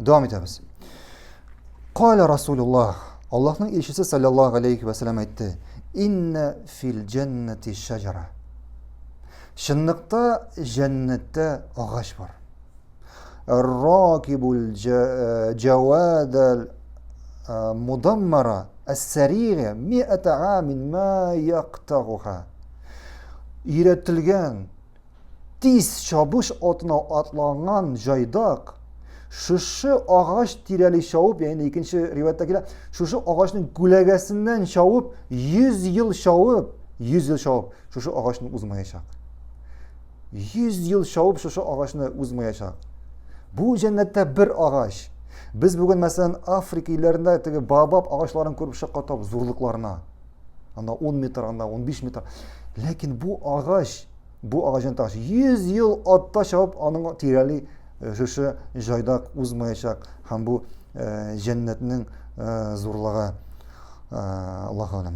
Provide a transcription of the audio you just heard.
Devam etamiz. Kâle Resulullah. Allah'ın elçisi sallallahu aleyhi ve sellem etti. İnne fil cenneti şecere. Şınlıkta cennette ağaç var. Rakibul cevadel mudammara es-serire mi'ete amin ma yaktağuha. İretilgen tiz çabuş atına atlanan jaydak şu ağaç tireli şavup, yani ikinci rivayettekiler şu ağaçın gülegesinden şavup 100 yıl şavup şu ağaçın uzmayacak. 100 yıl şavup şu ağaçını uzmayacak. Bu cennette bir ağaç. Biz bugün mesela Afrika illerinde babab ağaçlarını görüp şakatab zorluklarına. Anda 10 metre, anda 15 metre. Lakin bu ağacın taşı 100 yıl atta şavup onun tireli şu jaydak uzmayacak. Hem bu cennetinin zorluğu. Allah alem.